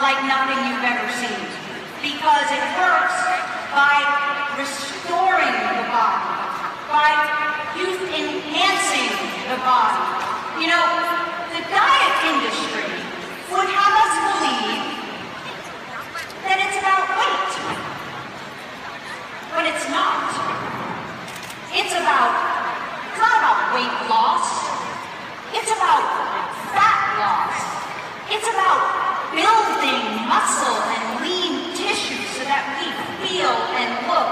like nothing you've ever seen because it works by restoring the body, by enhancing the body. You know, the diet industry would have us believe that it's about weight, but it's not. It's not about weight loss. It's about fat loss. It's about building muscle and lean tissue so that we feel and look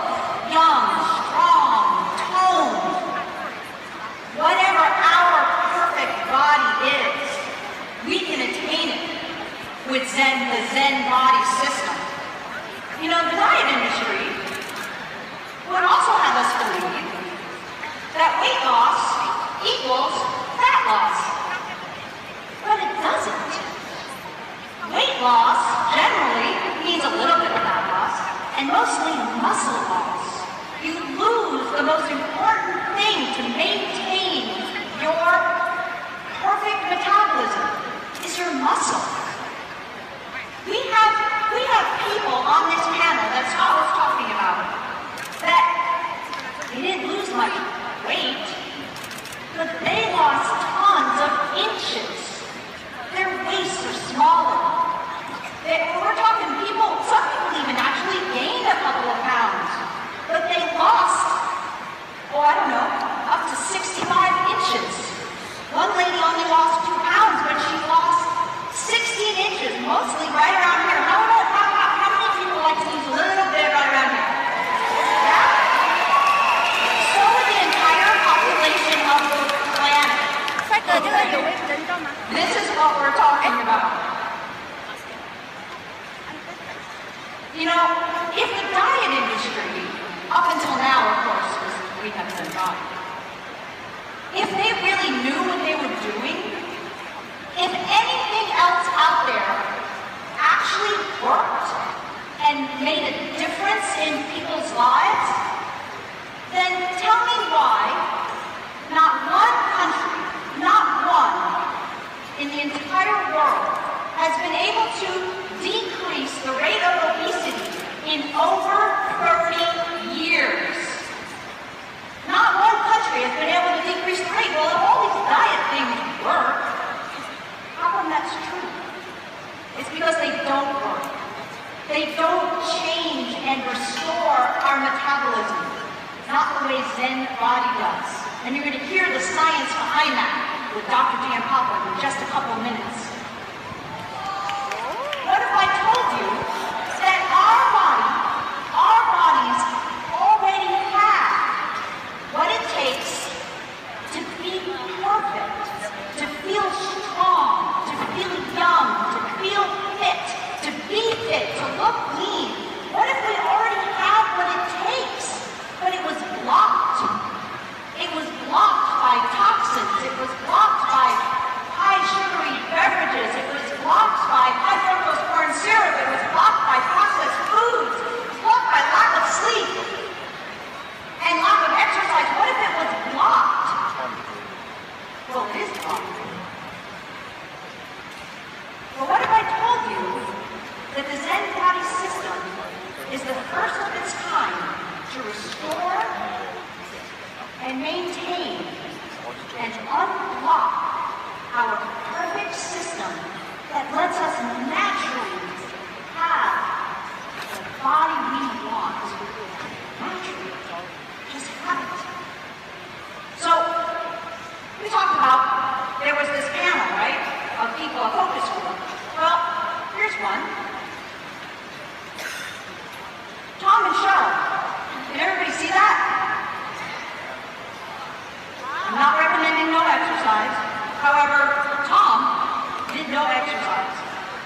young, strong, toned. Whatever our perfect body is, we can attain it with the Zen body system. You know, the diet industry would also have us believe that weight loss equals fat loss. But it doesn't. Weight loss generally means a little bit of fat loss and mostly muscle loss. You lose the most important thing to maintain your perfect metabolism is your muscle. We have people on this panel that Scott was talking about that they didn't lose much weight, but they lost tons of inches. Their waists are smaller. We're talking people, some people even actually gained a couple of pounds, but they lost, oh, I don't know, up to 65 inches. One lady only lost 2 pounds, but she lost 16 inches, mostly right around here. How many people like to lose a little bit right around here? Yeah? So would the entire population of the planet. This is what we're talking about. You know, if the diet industry, up until now, of course, we have ZEN BODI, if they really knew what they were doing, if anything else out there actually worked and made a difference in people's lives, then tell me why not one country, not one, in the entire world has been able to decrease the rate of obesity in over 30 years. Not one country has been able to decrease the rate. Well, if all these diet things work, how come that's true? It's because they don't work. They don't change and restore our metabolism, not the way Zen Body does. And you're going to hear the science behind that with Dr. Giampapa in just a couple of minutes. What if I told you that our bodies already have what it takes to be perfect, to feel strong, to feel young, to feel fit, to be fit, to look lean? What if we already have what it takes, but it was blocked? It was blocked by toxins. It was blocked by high sugary beverages. It was blocked by high fructose corn syrup. It was blocked by processed foods. It was blocked by lack of sleep and lack of exercise. What if it was blocked? Well, it is blocked. Well, what if I told you that the Zen Body system is the first of its kind to restore and maintain and unblock our perfect system that lets us naturally have the body we want. Naturally. Just have it. So, we talked about, there was this panel, right, of people, a focus group. Well, here's one. Tom and Cheryl. Did everybody see that? I'm not recommending no exercise. However, Tom did no exercise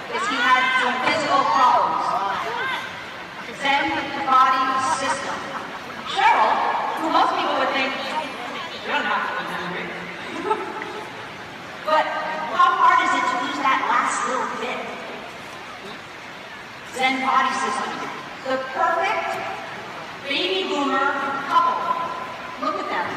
because he had some physical problems. Zen Body system. Cheryl, who most people would think, you don't have to be hungry. But how hard is it to lose that last little bit? Zen Body system. The perfect baby boomer couple. Look at them.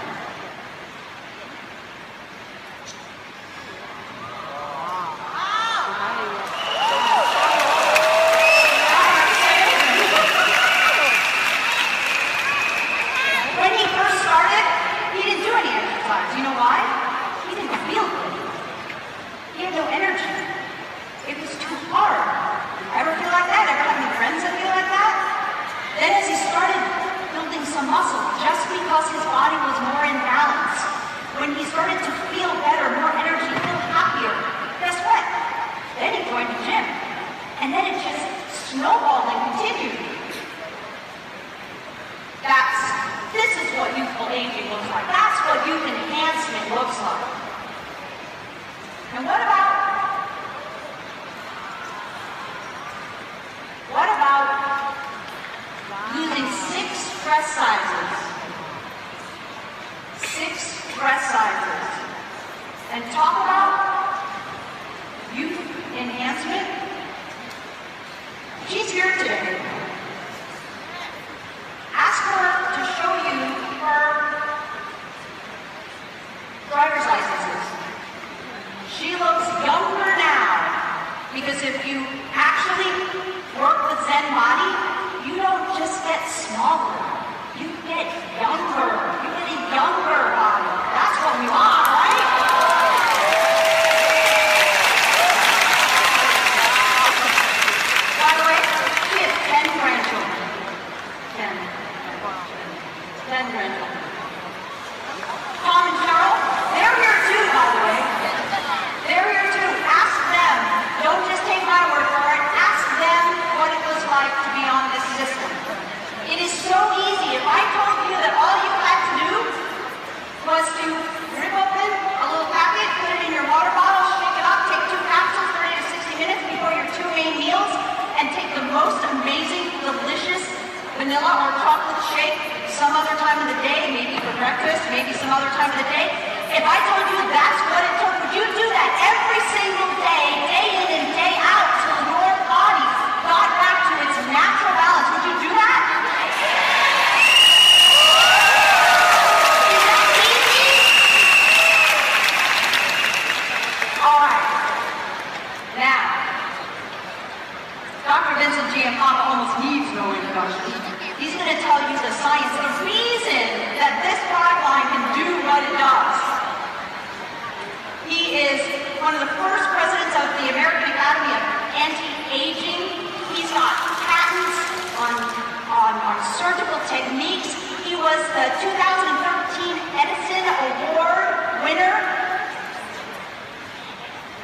hard. Ever feel like that? Ever have any friends that feel like that? Then as he started building some muscle, just because his body was more in balance, when he started to feel better, more energy, feel happier, guess what? Then he joined the gym. And then it just snowballed and continued. This is what youthful aging looks like. That's what youth enhancement looks like. And what about using 6 dress sizes? 6 dress sizes. And talk about youth enhancement. She's here today. Ask her to show you her driver's licenses. She looks younger now because if you actually work with Zen Body, you don't just get smaller, you get younger. You get a younger body. That's what we want, right? By the way, she has 10 grandchildren. 10 grandchildren. Tom and Cheryl, they're here too, by the way. They're here too. Ask them. Don't just take my word for it. Ask them what it was like to be on this system. It is so easy. If I told you that all you had to do was to rip open a little packet, put it in your water bottle, shake it up, take 2 capsules, 30 to 60 minutes before your 2 main meals, and take the most amazing, delicious vanilla or chocolate shake some other time of the day, maybe for breakfast, maybe some other time of the day. If I told you that's what it took, would you do that every single day, day in and day out, till your body got back to its natural balance? Would you do that? Is that easy? All right. Now, Dr. Vincent Giampapa almost needs no introduction. He's going to tell you the science, the reason that this product line can do what it does. He is one of the first presidents of the American Academy of Anti-Aging. He's got patents on surgical techniques. He was the 2013 Edison Award winner.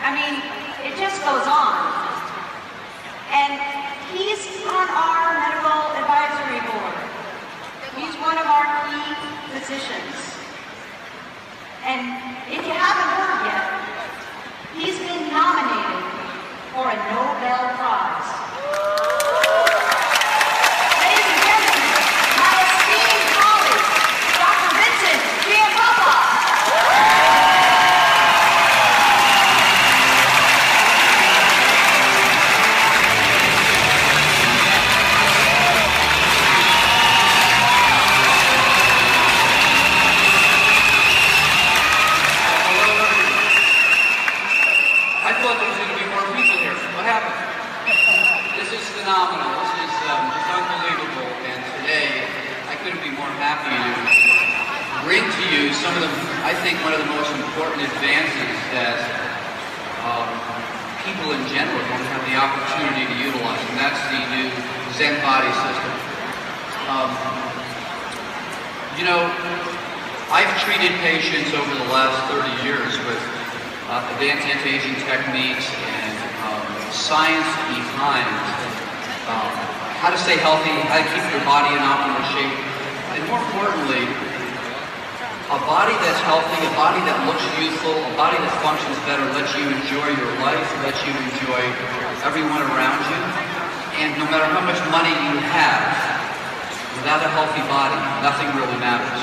I mean, it just goes on. And he's on our medical advisory board. He's one of our key physicians. And if you haven't heard yet, he's been nominated for a Nobel Prize. Ladies and gentlemen, my esteemed colleague, Dr. Vincent Giampapa. Phenomenal. This is just unbelievable, and today I couldn't be more happy to bring to you some of the, I think, one of the most important advances that people in general don't have the opportunity to utilize, and that's the new Zen Body system. You know, I've treated patients over the last 30 years with advanced anti-aging techniques and science behind how to stay healthy, how to keep your body in optimal shape, and more importantly, a body that's healthy, a body that looks youthful, a body that functions better, lets you enjoy your life, lets you enjoy everyone around you, and no matter how much money you have, without a healthy body, nothing really matters.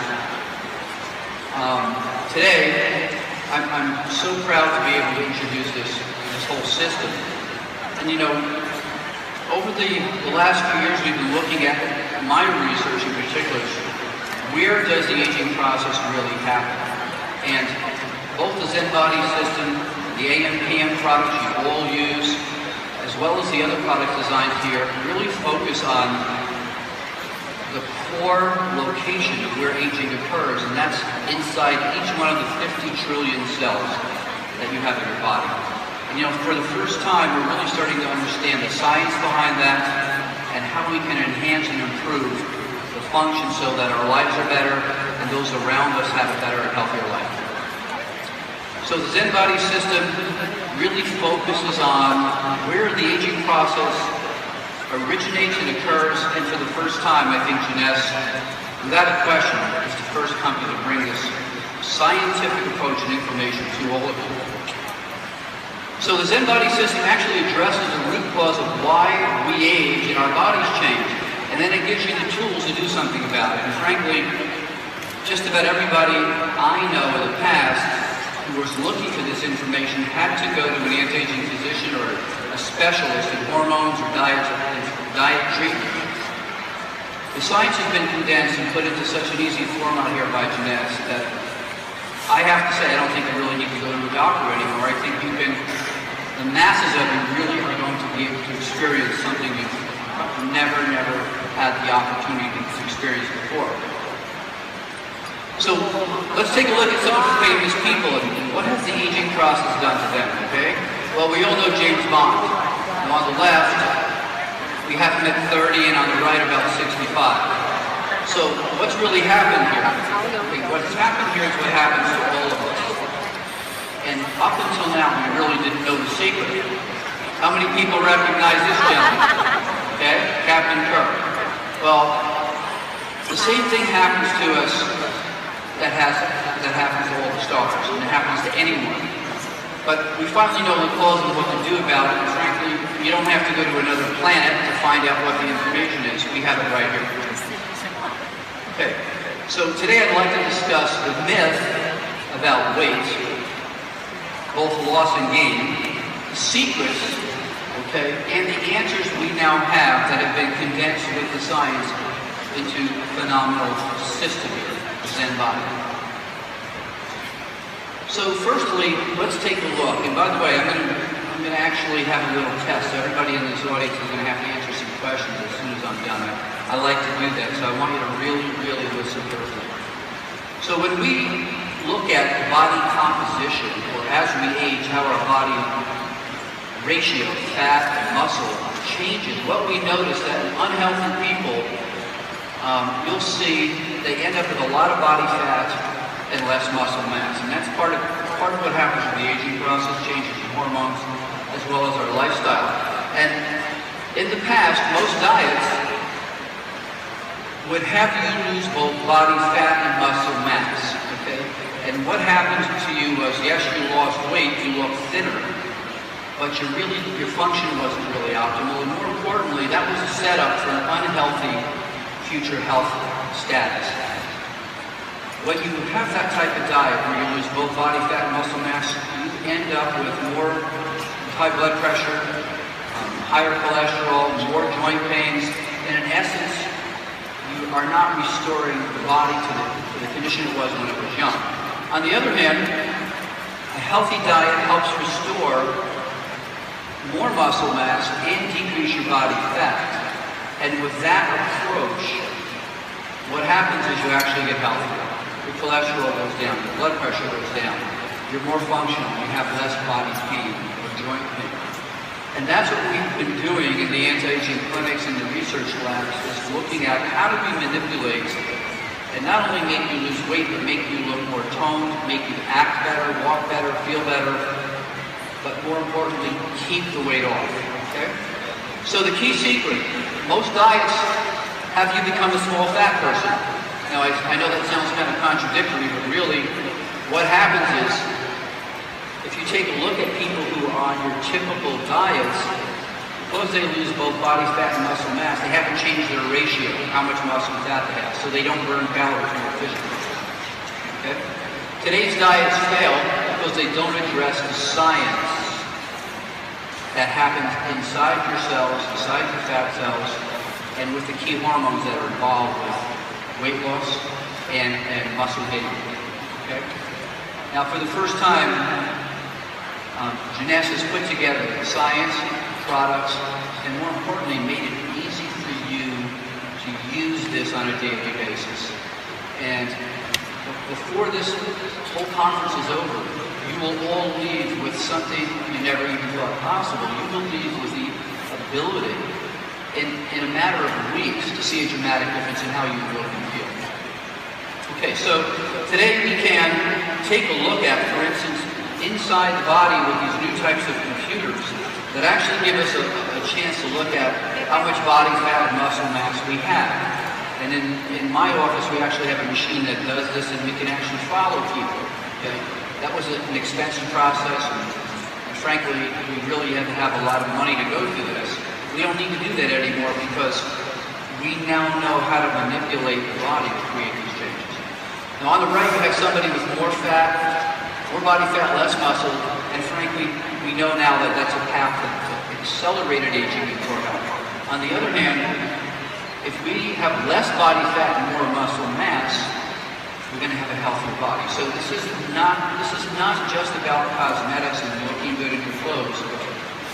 Today, I'm so proud to be able to introduce this whole system, and you know, over the last few years, we've been looking at my research in particular. Where does the aging process really happen? And both the Zen Body system, the AM/PM products you all use, as well as the other products designed here, really focus on the core location of where aging occurs, and that's inside each one of the 50 trillion cells that you have in your body. And you know, for the first time, we're really starting to science behind that, and how we can enhance and improve the function so that our lives are better and those around us have a better and healthier life. So the Zen Body system really focuses on where the aging process originates and occurs, and for the first time, I think Jeunesse, without a question, is the first company to bring this scientific approach and information to all of you. So the Zen Body system actually addresses the root cause of why we age and our bodies change, and then it gives you the tools to do something about it. And frankly, just about everybody I know in the past who was looking for this information had to go to an anti-aging physician or a specialist in hormones or diet treatment. The science has been condensed and put into such an easy form out here by Jeunesse that I have to say I don't think you really need to go to a doctor anymore. I think the masses of you really are going to be able to experience something you've never had the opportunity to experience before. So let's take a look at some of the famous people and what has the aging process done to them, okay? Well, we all know James Bond. Now on the left, we have him at 30 and on the right about 65. So what's really happened here? Okay, what's happened here is what happens to all of us. And up until now, we really didn't know the secret. How many people recognize this gentleman? Okay, Captain Kirk. Well, the same thing happens to us that happens to all the stars, and it happens to anyone. But we finally know the cause and what to do about it, and frankly, you don't have to go to another planet to find out what the information is. We have it right here. Okay, so today I'd like to discuss the myth about weight, both loss and gain, the secrets, okay, and the answers we now have that have been condensed with the science into a phenomenal system here, the Zen Body. So firstly, let's take a look. And by the way, I'm going to actually have a little test. So everybody in this audience is going to have to answer some questions as soon as I'm done. I like to do that, so I want you to really listen carefully. So when we look at body composition, or as we age, how our body ratio, fat and muscle changes, what we notice that in unhealthy people, you'll see they end up with a lot of body fat and less muscle mass. And that's part of what happens with the aging process, changes in hormones, as well as our lifestyle. And in the past, most diets would have you lose both body fat and muscle mass, okay? And what happened to you was, yes, you lost weight, you looked thinner, but your function wasn't really optimal, and more importantly, that was a setup for an unhealthy future health status. When you have that type of diet where you lose both body fat and muscle mass, you end up with more high blood pressure, higher cholesterol, more joint pains, and in essence, you are not restoring the body to the condition it was when it was young. On the other hand, a healthy diet helps restore more muscle mass and decrease your body fat. And with that approach, what happens is you actually get healthier. Your cholesterol goes down, your blood pressure goes down, you're more functional, you have less body pain or joint pain. And that's what we've been doing in the anti-aging clinics and the research labs, is looking at how do we manipulate and not only make you lose weight, but make you look more toned, make you act better, walk better, feel better, but more importantly, keep the weight off, okay? So the key secret, most diets have you become a small fat person. Now, I know that sounds kind of contradictory, but really what happens is, if you take a look at people who are on your typical diets, suppose they lose both body fat and muscle mass, they haven't changed their ratio, how much muscle and fat they have, so they don't burn calories more efficiently. Okay? Today's diets fail because they don't address the science that happens inside your cells, inside your fat cells, and with the key hormones that are involved with weight loss and muscle gain. Okay? Now, for the first time, Jeunesse has put together the science, products, and more importantly, made it easy for you to use this on a daily basis. And before this whole conference is over, you will all leave with something you never even thought possible. You will leave with a ability in a matter of weeks to see a dramatic difference in how you look and feel. Okay, so today we can take a look at, for instance, inside the body with these new types of computers that actually give us a chance to look at how much body fat and muscle mass we have. And in my office, we actually have a machine that does this, and we can actually follow people. Okay? That was an expensive process, and frankly, we really had to have a lot of money to go through this. We don't need to do that anymore because we now know how to manipulate the body to create these changes. Now, on the right, you have somebody with more fat, more body fat, less muscle, and frankly, we know now that that's a path to accelerated aging and poor health. On the other hand, if we have less body fat and more muscle mass, we're going to have a healthier body. So this is not just about cosmetics and looking good in your clothes.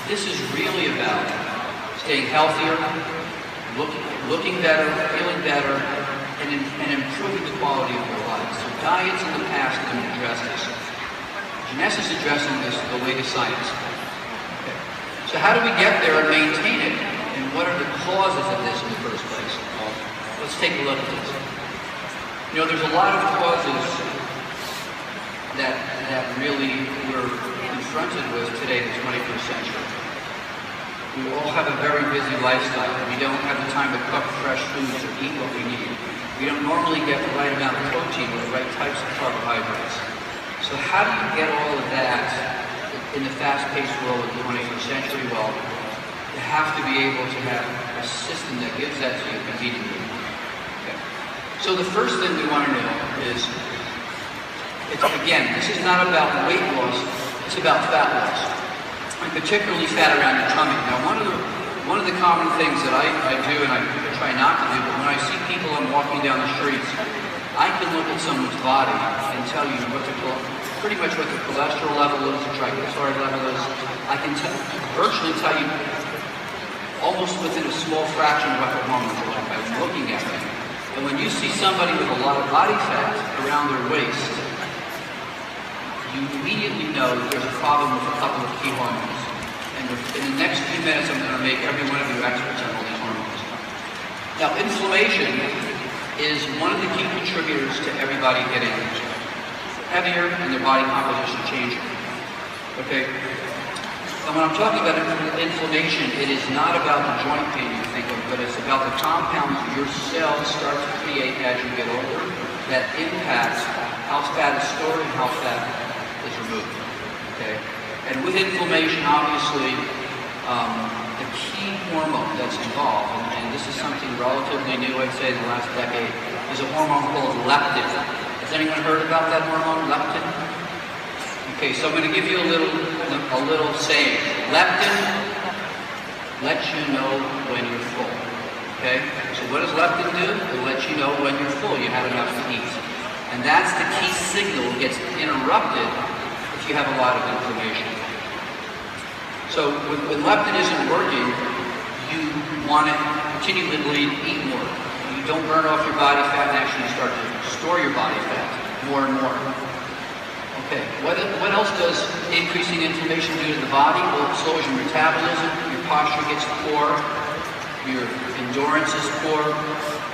This is really about staying healthier, looking better, feeling better, and improving the quality of your life. So diets in the past didn't address this. Jeunesse is addressing this the latest science. Okay. So how do we get there and maintain it? And what are the causes of this in the first place? Well, let's take a look at this. You know, there's a lot of causes that really we're confronted with today in the 21st century. We all have a very busy lifestyle. We don't have the time to cook fresh foods or eat what we need. We don't normally get the right amount of protein or the right types of carbohydrates. So how do you get all of that in the fast-paced world of the 21st century? Well, you have to be able to have a system that gives that to you conveniently. Okay. So the first thing we want to know is, again, this is not about weight loss, it's about fat loss, and particularly fat around your tummy. Now, one of the common things that I do, and I try not to do, but when I see people I'm walking down the streets, I can look at someone's body and tell you pretty much what the cholesterol level is, the triglyceride level is. I can virtually tell you almost within a small fraction of what their hormones are like by looking at them. And when you see somebody with a lot of body fat around their waist, you immediately know that there's a problem with a couple of key hormones. And in the next few minutes, I'm going to make every one of you experts on all these hormones. Now, inflammation is one of the key contributors to everybody getting heavier and their body composition changing. Okay? And when I'm talking about inflammation, it is not about the joint pain you think of, but it's about the compounds your cells start to create as you get older that impact how fat is stored and how fat is removed. Okay? And with inflammation, obviously, the key hormone that's involved, and this is something relatively new, I'd say, in the last decade, is a hormone called leptin. Has anyone heard about that hormone, leptin? Okay, so I'm going to give you a little saying. Leptin lets you know when you're full. Okay? So what does leptin do? It lets you know when you're full, you have enough to eat. And that's the key signal that gets interrupted if you have a lot of inflammation. So when leptin isn't working, you want to continually eat more. You don't burn off your body fat and actually start to store your body fat more and more. Okay, what else does increasing inflammation do to the body? Well, it slows your metabolism, your posture gets poor, your endurance is poor,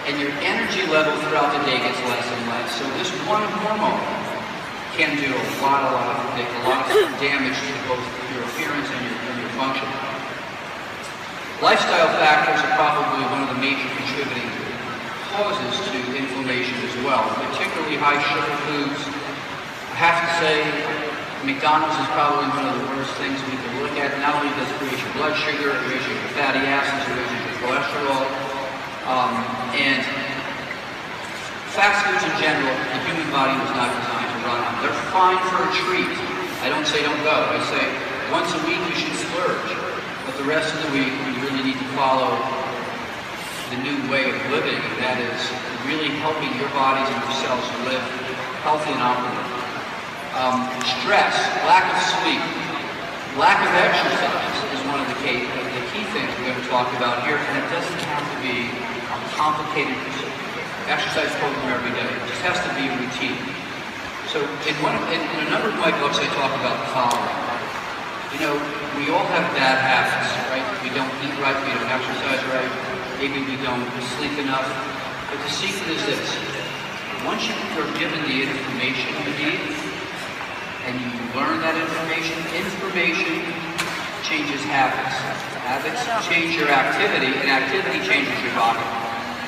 and your energy level throughout the day gets less and less. So this one hormone can do a lot of damage to both your appearance and your function. Lifestyle factors are probably one of the major contributing causes to inflammation as well, particularly high sugar foods. I have to say, McDonald's is probably one of the worst things we can look at. Not only does it raise your blood sugar, it raises your fatty acids, it raises your cholesterol, and fast foods in general, the human body was not designed to run on. They're fine for a treat. I don't say don't go. I say once a week you should splurge, but the rest of the week you really need to follow the new way of living, and that is really helping your bodies and your cells live healthy and optimal. Stress, lack of sleep, lack of exercise is one of the key things we're going to talk about here, and it doesn't have to be a complicated exercise program every day. It just has to be a routine. So in a number of my books I talk about the following. You know, we all have bad habits, right? We don't eat right, we don't exercise right, maybe we don't sleep enough. But the secret is this. Once you're given the information you need, and you learn that information changes habits. Habits change your activity, and activity changes your body.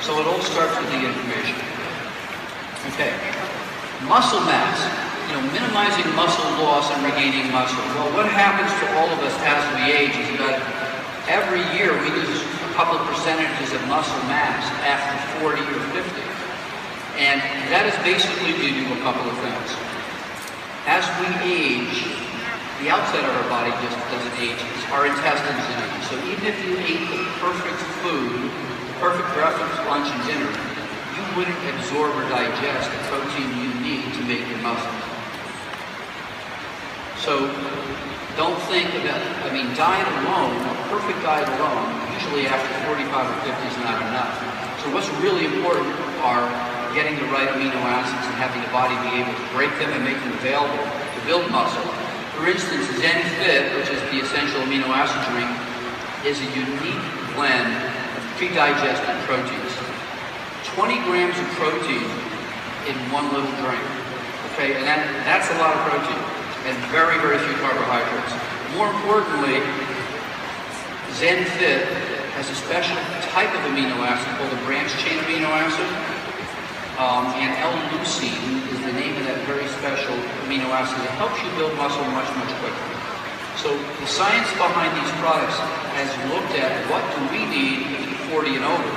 So it all starts with the information. Okay. Muscle mass. You know, minimizing muscle loss and regaining muscle. Well, what happens to all of us as we age is that every year we lose a couple of percentages of muscle mass after 40 or 50. And that is basically due to a couple of things. As we age, the outside of our body just doesn't age. Our intestines age. So even if you ate the perfect food, the perfect breakfast, lunch, and dinner, you wouldn't absorb or digest the protein you need to make your muscles. So don't think about, diet alone, a perfect diet alone, usually after 45 or 50 is not enough. So what's really important are getting the right amino acids and having the body be able to break them and make them available to build muscle. For instance, ZEN which is the essential amino acid drink, is a unique blend of pre-digested proteins. 20 grams of protein in one little drink. Okay, and that's a lot of protein and very, very few carbohydrates. More importantly, ZEN has a special type of amino acid called a branched chain amino acid. And L-leucine is the name of that very special amino acid that helps you build muscle much, much quicker. So the science behind these products has looked at what do we need at 40 and over.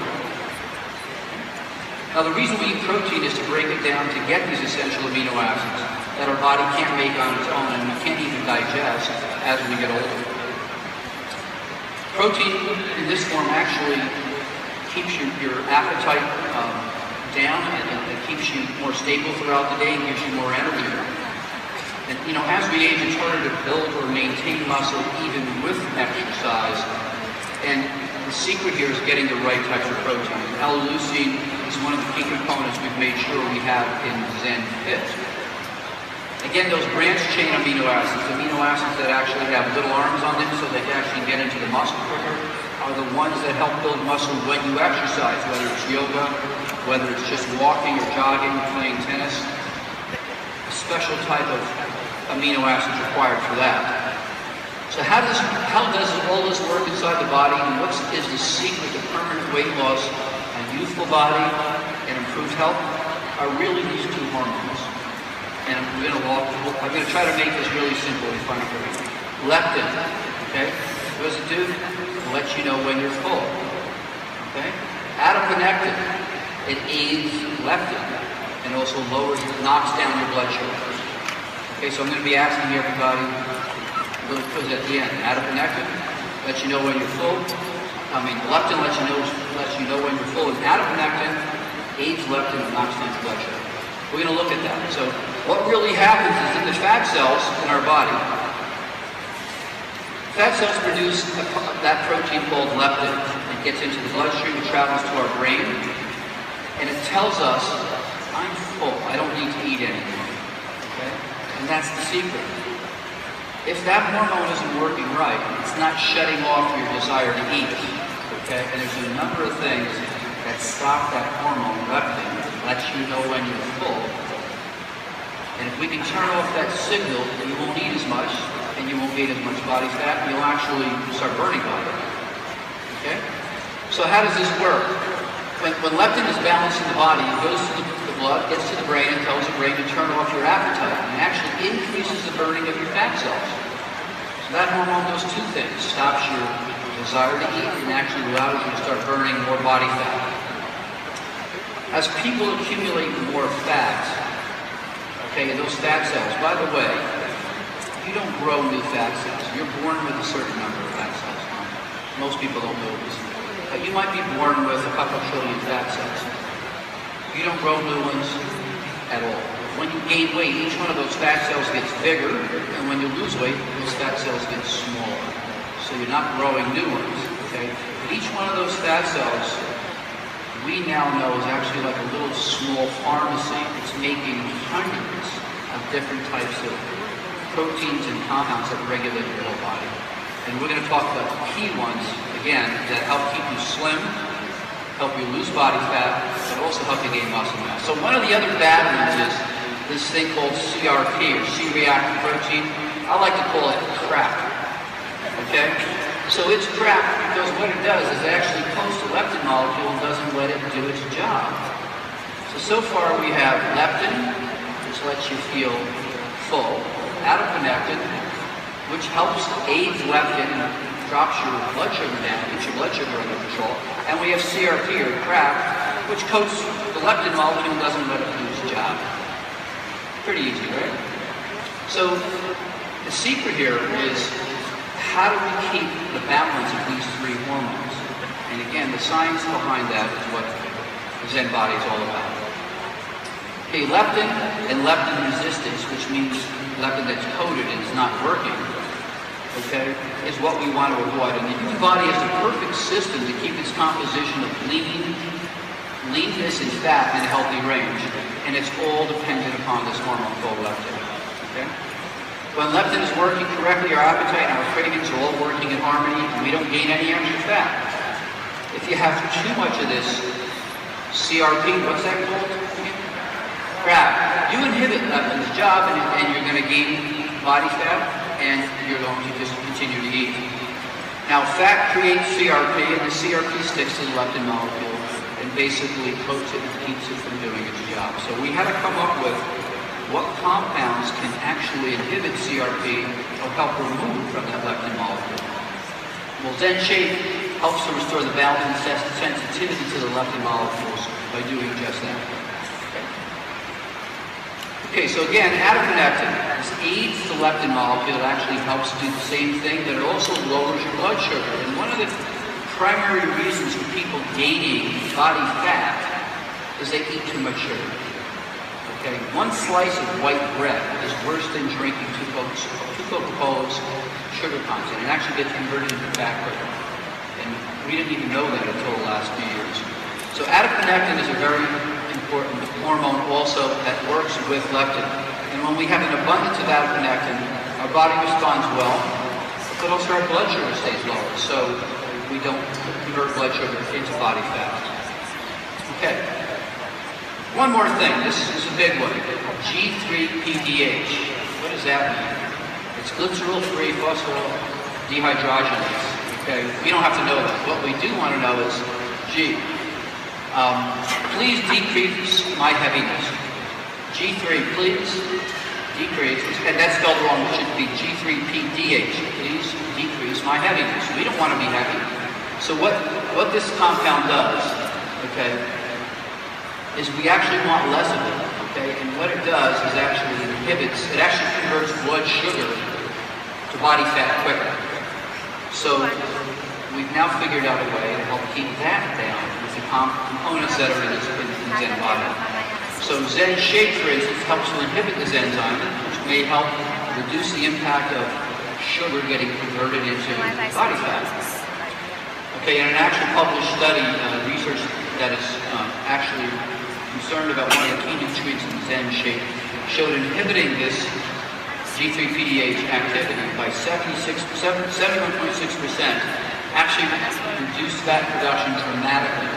Now the reason we eat protein is to break it down to get these essential amino acids that our body can't make on its own and we can't even digest as we get older. Protein in this form actually keeps your appetite down and it keeps you more stable throughout the day and gives you more energy. And you know, as we age, it's harder to build or maintain muscle even with exercise. And the secret here is getting the right types of protein. L-leucine is one of the key components we've made sure we have in ZEN. Again, those branched chain amino acids that actually have little arms on them so they can actually get into the muscle quicker, are the ones that help build muscle when you exercise, whether it's yoga, whether it's just walking or jogging, playing tennis. A special type of amino acids required for that. So how does all this work inside the body, and what is the secret to permanent weight loss, a youthful body, and improved health? Are really these two hormones. And I'm going to try to make this really simple and fun for you. Leptin, okay? What does it do? It lets you know when you're full, okay? Adiponectin, it aids leptin and also knocks down your blood sugar. Okay, so I'm going to be asking everybody a little quiz at the end. Adiponectin lets you know when you're full. Leptin lets you know when you're full, and adiponectin aids leptin and knocks down your blood sugar. We're going to look at that. So what really happens is in the fat cells in our body, fat cells produce that protein called leptin. It gets into the bloodstream, it travels to our brain, and it tells us, I'm full, I don't need to eat anymore. Okay? And that's the secret. If that hormone isn't working right, it's not shutting off your desire to eat. Okay? And there's a number of things that stop that hormone, leptin, lets you know when you're full. And if we can turn off that signal, you won't eat as much, and you won't gain as much body fat, and you'll actually start burning body. Okay? So how does this work? When leptin is balanced in the body, it goes to the blood, gets to the brain, and tells the brain to turn off your appetite, and actually increases the burning of your fat cells. So that hormone does two things. Stops your desire to eat, and actually allows you to start burning more body fat. As people accumulate more fat, okay, in those fat cells, by the way, you don't grow new fat cells. You're born with a certain number of fat cells. Most people don't know this. But you might be born with a couple trillion fat cells. You don't grow new ones at all. When you gain weight, each one of those fat cells gets bigger, and when you lose weight, those fat cells get smaller. So you're not growing new ones, okay? But each one of those fat cells, we now know is actually like a little small pharmacy. It's making hundreds of different types of proteins and compounds that regulate your whole body. And we're going to talk about the key ones, again, that help keep you slim, help you lose body fat, but also help you gain muscle mass. So one of the other bad ones is this thing called CRP, or C-reactive protein. I like to call it crap, okay? So it's crap because what it does is it actually coats the leptin molecule and doesn't let it do its job. So far we have leptin, which lets you feel full, adiponectin, which helps aid leptin, drops your blood sugar down, gets your blood sugar under control, and we have CRP, or crap, which coats the leptin molecule and doesn't let it do its job. Pretty easy, right? So the secret here is how do we keep the balance of these three hormones? And again, the science behind that is what the Zen body is all about. Okay, leptin and leptin resistance, which means leptin that's coated and is not working, okay, is what we want to avoid. And the human body has the perfect system to keep its composition of leanness and fat in a healthy range. And it's all dependent upon this hormone called leptin, okay? When leptin is working correctly, our appetite and our cravings are all working in harmony, and we don't gain any extra fat. If you have too much of this CRP, what's that called? Crap. You inhibit leptin's job, and you're going to gain body fat, and you're going to just continue to eat. Now, fat creates CRP, and the CRP sticks to the leptin molecule and basically coats it and keeps it from doing its job. So we had to come up with what compounds can actually inhibit CRP or help remove from that leptin molecule. Well, Zen Shape helps to restore the balance and sensitivity to the leptin molecules by doing just that. Okay, so again, adiponectin aids the leptin molecule. It actually helps do the same thing, but it also lowers your blood sugar. And one of the primary reasons for people gaining body fat is they eat too much sugar. Okay, one slice of white bread is worse than drinking two Coca-Colas sugar content. It actually gets converted into fat quicker. And we didn't even know that until the last few years. So adiponectin is a very important hormone also that works with leptin. And when we have an abundance of adiponectin, our body responds well, but also our blood sugar stays lower. So we don't convert blood sugar into body fat. Okay. One more thing, this is a big one. G3-PDH. What does that mean? It's glycerol-free phosphodehydrogenase. Okay, we don't have to know that. What we do want to know is, G, please decrease my heaviness. G3, please decrease, and that's spelled wrong, it should be G3-PDH. Please decrease my heaviness. We don't want to be heavy. So what this compound does, okay, is we actually want less of it, okay? And what it does is actually it actually converts blood sugar to body fat quicker. So we've now figured out a way to help keep that down with the components that are in Zen body. So Zen Shape, for instance, helps to inhibit this enzyme, which may help reduce the impact of sugar getting converted into body fat. Okay, in an actual published study, research that is actually concerned about one of the key nutrients in Zen Shape showed inhibiting this G3-PDH activity by 71.6% actually reduced fat production dramatically,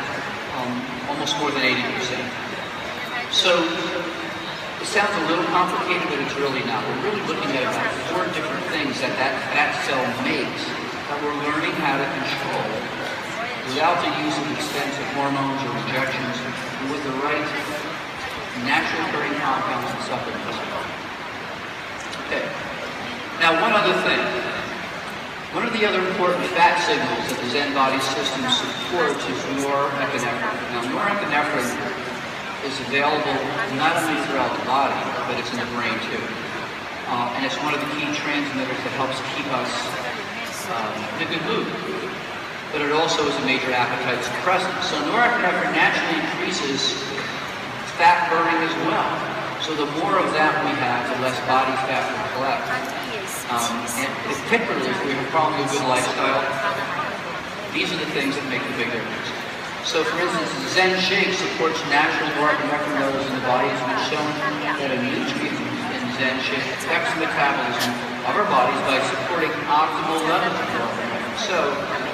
almost more than 80%. So it sounds a little complicated, but it's really not. We're really looking at about 4 different things that fat cell makes that we're learning how to control without the use of expensive hormones or injections, and with the right natural occurring compounds and supplements. Okay. Now, one other thing. One of the other important fat signals that the Zen body system supports is norepinephrine. Now, norepinephrine is available not only throughout the body, but it's in the brain too. And it's one of the key transmitters that helps keep us in a good mood. But it also is a major appetite suppressant. So norepinephrine naturally increases fat burning as well. So the more of that we have, the less body fat we collect. And particularly if we have following a good lifestyle, these are the things that make the big difference. So for instance, Zen Shake supports natural norepinephrine levels in the body. It's been shown that a nutrient in ZEN shift affects the metabolism of our bodies by supporting optimal levels of norepinephrine. So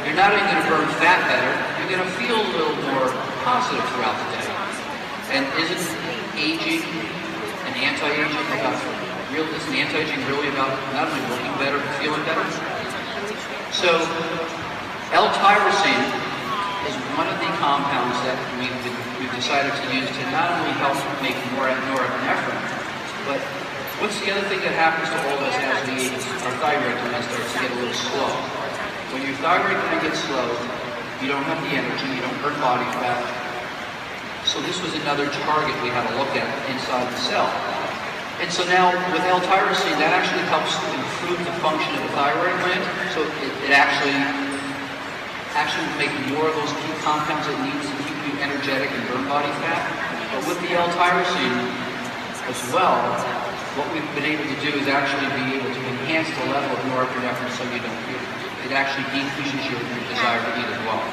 you're not only going to burn fat better, you're going to feel a little more positive throughout the day. And isn't aging and anti-aging isn't anti-aging really about not only looking better but feeling better? So L-tyrosine is one of the compounds that we've decided to use to not only help make more norepinephrine, but what's the other thing that happens to all of us as we age? Our thyroid gland starts to get a little slow. When your thyroid gland gets slow, you don't have the energy, you don't burn body fat. So this was another target we had to look at inside the cell. And so now with L-tyrosine, that actually helps improve the function of the thyroid gland. So it actually will make more of those key compounds it needs to keep you energetic and burn body fat. But with the L-tyrosine as well, what we've been able to do is actually be able to enhance the level of norepinephrine so you don't feel it. It actually decreases your desire to eat as well.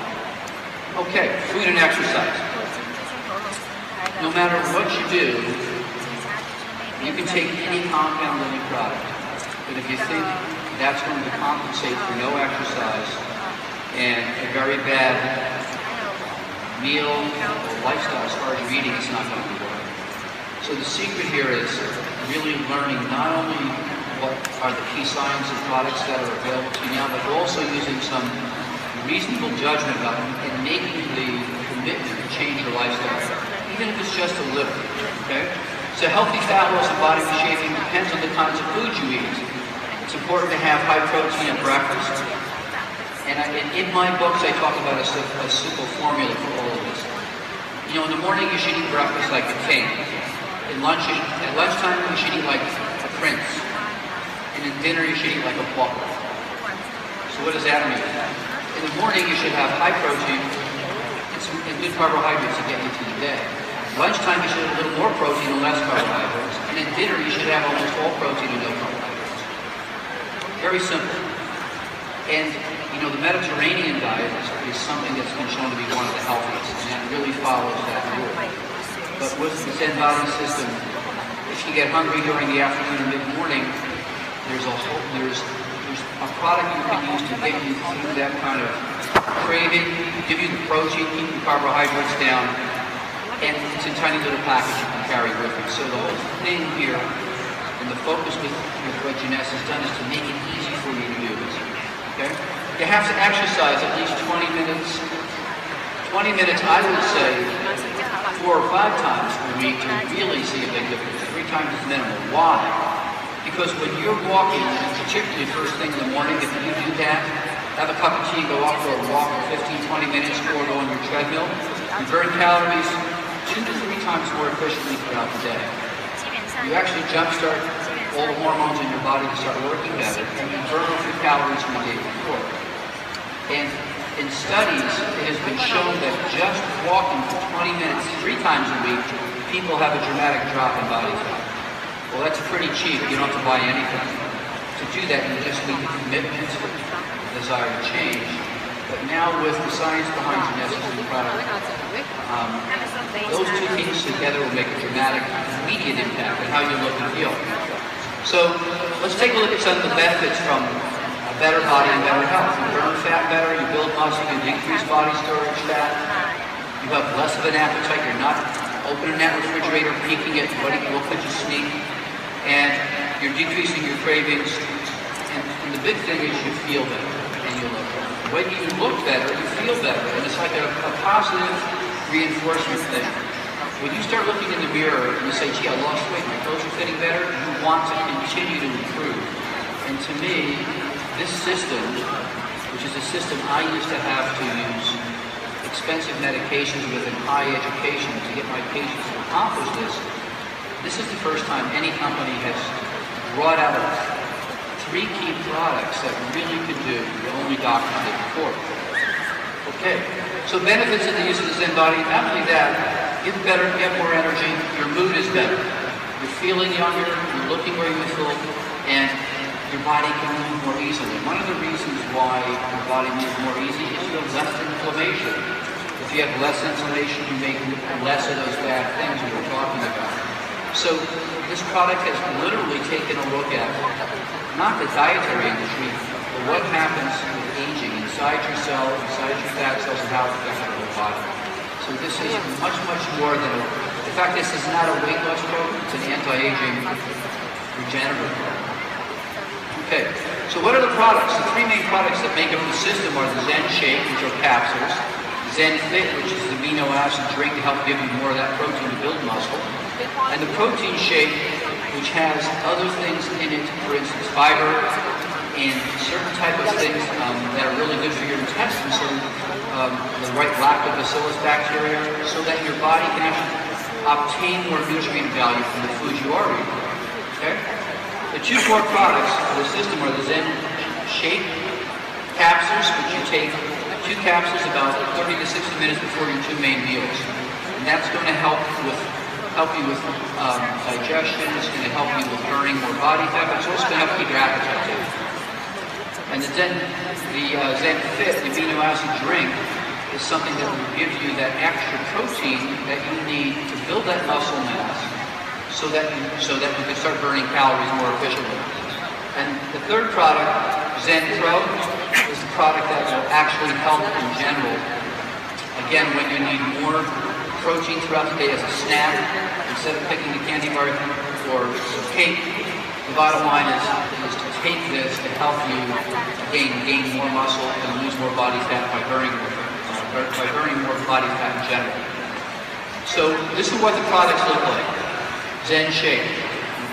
Okay, food and exercise. No matter what you do, you can take any compound in your product. But if you think that's going to compensate for no exercise and a very bad meal or lifestyle as far as you're eating, it's not going to work. So the secret here is really learning not only what are the key science and products that are available to you now, but also using some reasonable judgment about them and making the commitment to change your lifestyle, even if it's just a little, okay? So healthy fat loss and body reshaping depends on the kinds of food you eat. It's important to have high protein at breakfast. And in my books, I talk about a simple formula for all of this. You know, in the morning, you should eat breakfast like a king. At lunchtime, you should eat like a prince. And at dinner, you should eat like a pauper. So what does that mean? In the morning, you should have high protein and good carbohydrates to get you through the day. Lunchtime, you should have a little more protein and less carbohydrates. And at dinner, you should have almost all protein and no carbohydrates. Very simple. And, you know, the Mediterranean diet is something that's been shown to be one of the healthiest, and that really follows that rule. But with the ZEN BODI system, if you get hungry during the afternoon or mid-morning, there's a product you can use to get you through that kind of craving, give you the protein, keep the carbohydrates down, and it's a tiny little package you can carry with you. So the whole thing here, and the focus with what Jeunesse has done is to make it easy for you to use. Okay? You have to exercise at least 20 minutes. 20 minutes, I would say, 4 or 5 times a week to really see a big difference. 3 times is minimal. Why? Because when you're walking, particularly first thing in the morning, if you do that, have a cup of tea, go out for a walk for 15, 20 minutes, or go on your treadmill, you burn calories 2 to 3 times more efficiently throughout the day. You actually jumpstart all the hormones in your body to start working better, and you burn off your calories from the day before. And in studies, it has been shown that just walking for 20 minutes 3 times a week, people have a dramatic drop in body fat. Well, that's pretty cheap. You don't have to buy anything. To do that, you just need the commitment, the desire to change. But now with the science behind Jeunesse and the product, those 2 things together will make a dramatic, immediate impact on how you look and feel. So let's take a look at some of the benefits from a better body and better health. You burn fat better, you build muscle, you decrease body storage fat, you have less of an appetite, you're not opening that refrigerator, peeking at what could you sneak, and you're decreasing your cravings, and the big thing is you feel better and you look better. When you look better, you feel better, and it's like a positive reinforcement thing. When you start looking in the mirror and you say, gee, I lost weight, my clothes are fitting better, you want to continue to improve. And to me, this system, which is a system I used to have to use expensive medications with and high education to get my patients to accomplish this is the first time any company has brought out 3 key products that really could do what only doctors did before. Okay, so benefits of the use of the ZEN BODI, not only that, you get more energy, your mood is better, you're feeling younger, you're looking where you feel, and your body can move more easily. One of the reasons why your body moves more easily is you have less inflammation. If you have less inflammation, you make less of those bad things we were talking about. So this product has literally taken a look at not the dietary industry, but what happens with aging inside your cells, inside your fat cells, and how it affects your whole body. So this is much, much more than in fact, this is not a weight loss program, it's an anti-aging regenerative program. Okay, so what are the products? The three main products that make up the system are the ZEN Shake, which are capsules, ZEN Fit, which is the amino acid drink to help give you more of that protein to build muscle, and the protein shake, which has other things in it, for instance, fiber and certain type of things that are really good for your intestines, so the right lactobacillus bacteria, so that your body can actually obtain more nutrient value from the foods you are eating. Okay? The two core products for the system are the ZEN Shake capsules, which you take 2 capsules about 30 to 60 minutes before your 2 main meals. And that's going to help you with digestion, it's going to help you with burning more body fat, but it's also going to help keep your appetite down. And the ZEN Fit, the amino acid drink, is something that will give you that extra protein that you need to build that muscle mass so that you can start burning calories more efficiently. And the third product, ZEN Pro, is the product that will actually help in general. Again, when you need more protein throughout the day as a snack, instead of picking a candy bar or some cake, the bottom line is to take this to help you gain more muscle and lose more body fat by burning more body fat in general. So this is what the products look like. ZEN Shake,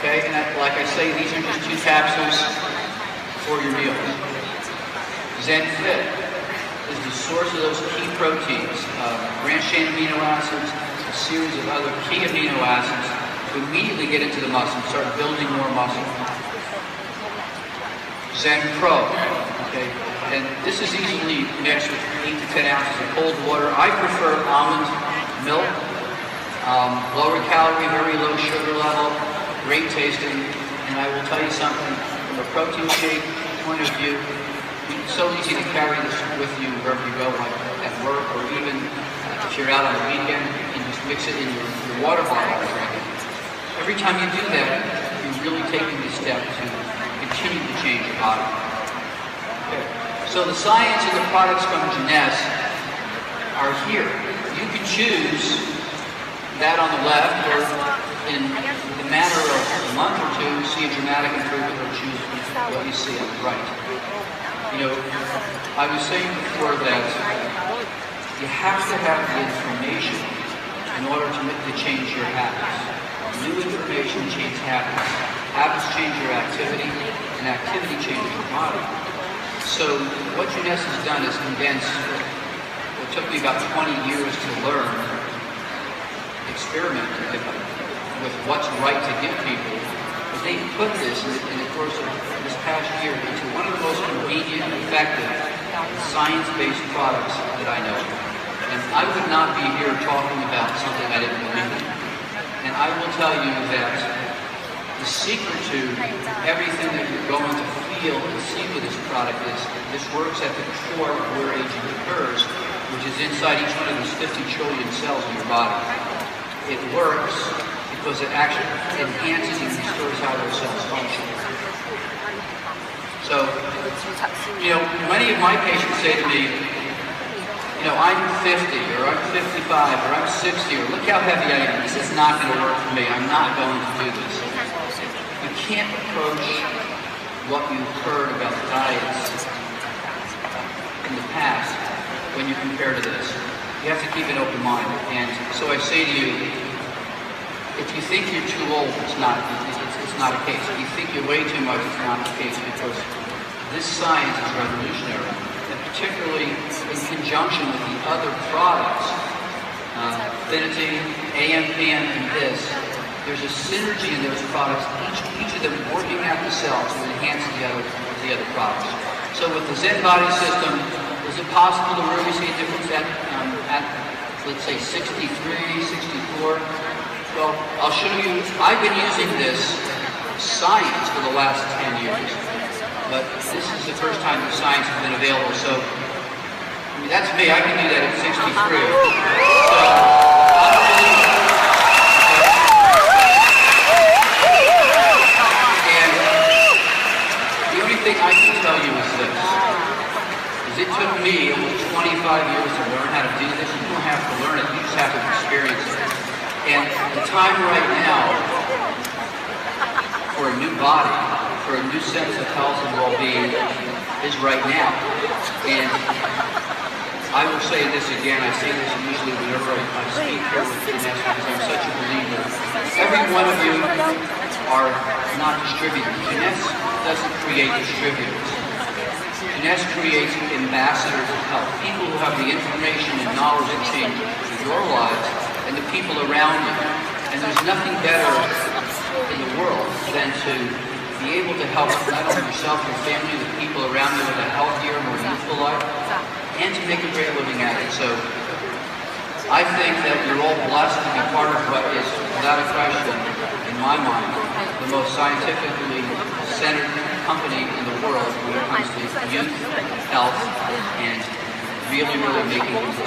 okay? And like I say, these are just 2 capsules for your meals. ZEN Fit is the source of those key proteins, branched-chain amino acids, a series of other key amino acids to immediately get into the muscle and start building more muscle. ZEN Pro, okay? And this is easily mixed with 8 to 10 ounces of cold water. I prefer almond milk, lower calorie, very low sugar level, great tasting. And I will tell you something, from a protein shake point of view, it's so easy to carry this with you wherever you go, like at work, or even if you're out on the weekend, you can just mix it in your water bottle and drink it. Every time you do that, you're really taking the step to continue to change your body. Okay. So the science and the products from Jeunesse are here. You can choose that on the left, or in the matter of a month or 2, see a dramatic improvement, or choose what you see on the right. You know, I was saying before that you have to have the information in order to change your habits. New information changes habits. Habits change your activity, and activity changes your body. So what Jeunesse has done is condense what took me about 20 years to learn, experiment with what's right to give people. But they put this in the course of this past year into one of the most convenient and effective science-based products that I know. And I would not be here talking about something I didn't believe in. And I will tell you that the secret to everything that you're going to feel and see with this product is this works at the core of where aging occurs, which is inside each one of these 50 trillion cells in your body. It works because it actually enhances and restores how those cells function. So, you know, many of my patients say to me, you know, I'm 50, or I'm 55, or I'm 60, or look how heavy I am. This is not going to work for me. I'm not going to do this. You can't approach what you've heard about diets in the past when you compare to this. You have to keep an open mind. And so I say to you, if you think you're too old, it's not a case. If you think you're way too much, it's not the case, because this science is revolutionary. Particularly in conjunction with the other products, Leptin, AMPM, and this, there's a synergy in those products, each of them working at the cell to enhance the other products. So with the ZEN Bodi system, is it possible to really see a difference at let's say 63, 64? Well, I'll show you. I've been using this science for the last 10 years. But this is the first time the science has been available, so I mean, that's me. I can do that at 63. So, I don't believe it. time right now for a new body, for a new sense of health and well-being is right now. And I will say this again, I say this usually whenever I speak here with Jeunesse because I'm such a believer. Every one of you are not distributors. Jeunesse doesn't create distributors. Jeunesse creates ambassadors of health, people who have the information and knowledge to change your lives and the people around you. And there's nothing better in the world than to be able to help not only yourself, your family, the people around you with a healthier, more youthful life, and to make a great living at it. So I think that you're all blessed to be part of what is, without a question, in my mind, the most scientifically centered company in the world when it comes to youth, health, and really making a